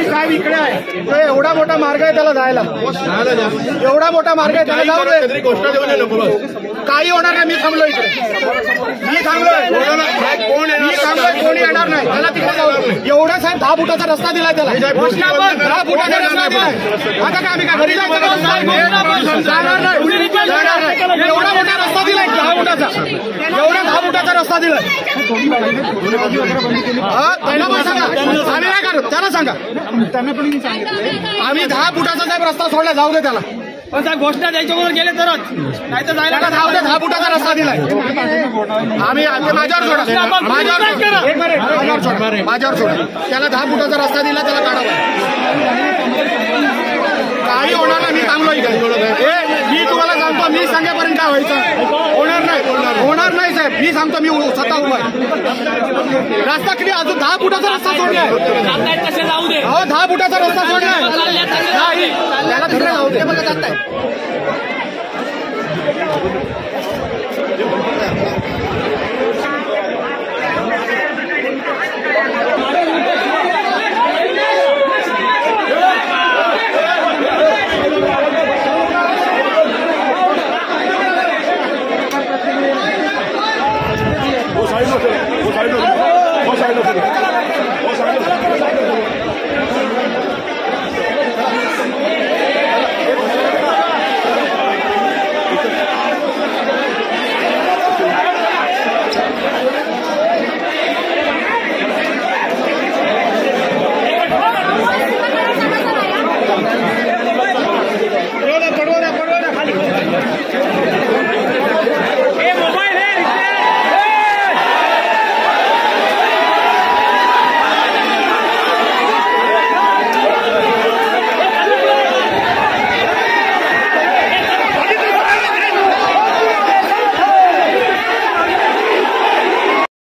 साहेब इकडे आहे, तो एवढा मोठा मार्ग आहे त्याला जायला, एवढा मोठा मार्ग आहे त्याला जाऊ दे. गोष्ट देऊ नये नको, काही होणार नाही. मी थांबलो इकडे, मी थांबलोय, कोणी येणार नाही त्याला तिकडे जाऊ. एवढा साहेब 10 फुटाचा रस्ता दिलाय त्याला, 10 फुटाचा रस्ता दिलाय. आता काय आम्ही काय घरी जाणार नाही, एवढा मोठा रस्ता दिलाय 10 फुटाचा, एवढा 10 फुटाचा रस्ता दिलाय. त्यांना पण सांगा, आम्ही काय करू त्याला सांगा. आम्ही 10 फुटाचा साहेब रस्ता सोडला, जाऊ दे त्याला. पण साहेब घोषणा द्यायच्या बरोबर गेले तरच, नाही तर जायला का 10 फुटाचा रस्ता दिलाय. आम्ही माझ्यावर सोडा, माझ्यावर सोडा. त्याला 10 फुटाचा रस्ता दिला, त्याला काढावा. काही होणार नाही. मी थांबलो इकडे. मी तुम्हाला सांगतो, मी सांगेपर्यंत काय व्हायचं होणार नाही, होणार नाही साहेब. मी सांगतो, मी स्वतः उभा आहे. रस्ता किती अजून 10 फुटाचा रस्ता सोडलाय. हो 10 फुटाचा रस्ता सोडलाय. त्याला तिकडे जाऊ दे.